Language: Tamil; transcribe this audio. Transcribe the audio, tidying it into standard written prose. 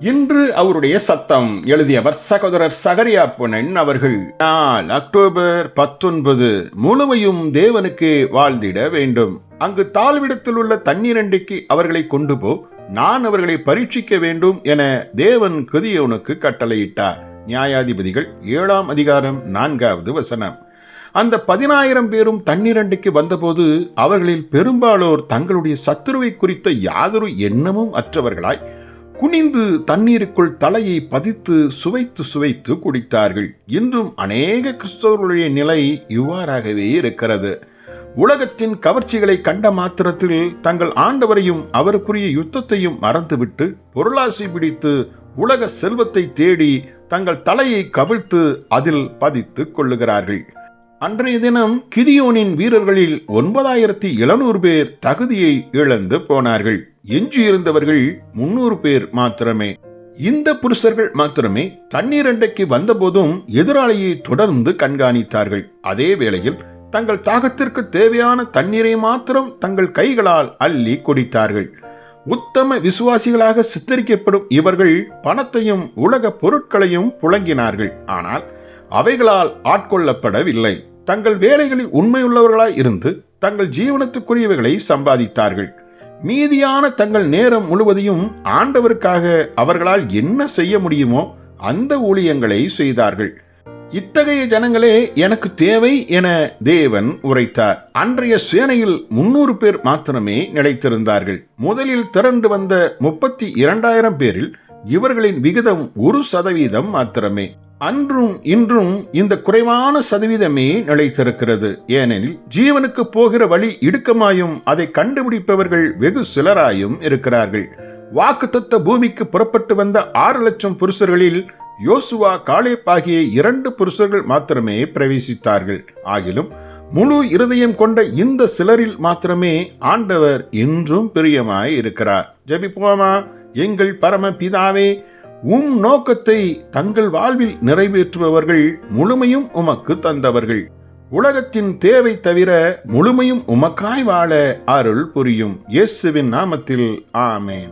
இன்று அவருடைய சத்தம் எழுதியவர் சகோதரர் சகரியா பொன்னன் அவர்கள். நாள் அக்டோபர் 19. முழுமையும் தேவனுக்கு வாழ்ந்திட வேண்டும். அங்கு தாழ்விடத்தில் உள்ள தண்ணீரண்டைக்கு அவர்களை கொண்டு போ, நான் அவர்களை பரீட்சிக்க வேண்டும் என தேவன் கிதியோனுக்கு கட்டளையிட்டார். நியாயாதிபதிகள் 7ஆம் அதிகாரம் 4வது வசனம். அந்த 10,000 பேரும் தண்ணீரண்டைக்கு வந்தபோது அவர்களில் பெரும்பாலோர் தங்களுடைய சத்துருவை குறித்த யாதொரு எண்ணமும் அற்றவர்களாய் குனிந்து தண்ணீருக்குள் தலையை பதித்து சுவைத்து குடித்தார்கள். இன்றும் அநேக கிறிஸ்தவர்களுடைய நிலை இவ்வாறாகவே இருக்கிறது. உலகத்தின் கவர்ச்சிகளை கண்ட மாத்திரத்தில் தங்கள் ஆண்டவரையும் அவருக்குரிய யுத்தத்தையும் மறந்துவிட்டு பொருளாசை பிடித்து உலக செல்வத்தை தேடி தங்கள் தலையை கவிழ்த்து அதில் பதித்து கொள்ளுகிறார்கள். அன்றைய தினம் கிதியோனின் வீரர்களில் 9,700 பேர் தகுதியை இழந்து போனார்கள். எஞ்சியிருந்தவர்கள் 300 பேர் மாத்திரமே. இந்த புருஷர்கள் மாத்திரமே தண்ணீரண்டைக்கு வந்தபோதும் எதிராளியை தொடர்ந்து கண்காணித்தார்கள். அதே வேளையில் தங்கள் தாகத்திற்கு தேவையான தண்ணீரை மாத்திரம் தங்கள் கைகளால் அள்ளி குடித்தார்கள். உத்தம விசுவாசிகளாக சித்தரிக்கப்படும் இவர்கள் பணத்தையும் உலக பொருட்களையும் புழங்கினார்கள். ஆனால் அவைகளால் ஆட்கொள்ளப்படவில்லை. தங்கள் வேலைகளில் உண்மையுள்ளவர்களாய் இருந்து தங்கள் ஜீவனத்துக்குரியவைகளை சம்பாதித்தார்கள். மீதியான தங்கள் நேரம் முழுவதையும் ஆண்டவருக்காக அவர்களால் என்ன செய்ய முடியுமோ அந்த ஊழியங்களை செய்தார்கள். இத்தகைய ஜனங்களே எனக்கு தேவை என தேவன் உரைத்தார். அன்றைய சேனையில் 300 பேர் மாத்திரமே நிலைத்திருந்தார்கள். முதலில் திரண்டு வந்த 32,000 பேரில் இவர்களின் விகிதம் 1% மாத்திரமே. அன்றும் இன்றும் இந்த குறைவான சதவீதமே நிலைத்திருக்கிறது. ஏனெனில் ஜீவனுக்கு போகிற வழி இடுக்கமாயும் அதை கண்டுபிடிப்பவர்கள் வெகு சிலராயும் இருக்கிறார்கள். வாக்குத்தத்த பூமிக்கு புறப்பட்டு வந்த 6 லட்சம் புருஷர்களில் யோசுவா, காலேப் ஆகிய 2 புருஷர்கள் மாத்திரமே பிரவேசித்தார்கள். ஆகிலும் முழு இருதயம் கொண்ட இந்த சிலரில் மாத்திரமே ஆண்டவர் இன்றும் பிரியமாய் இருக்கிறார். ஜெபிப்போமா. எங்கள் பரம பிதாவே, உம் நோக்கத்தை தங்கள் வாழ்வில் நிறைவேற்றுபவர்கள் முழுமையும் உமக்கு தந்தவர்கள். உலகத்தின் தேவை தவிர முழுமையும் உமக்காய் வாழ அருள் புரியும். இயேசுவின் நாமத்தில் ஆமென்.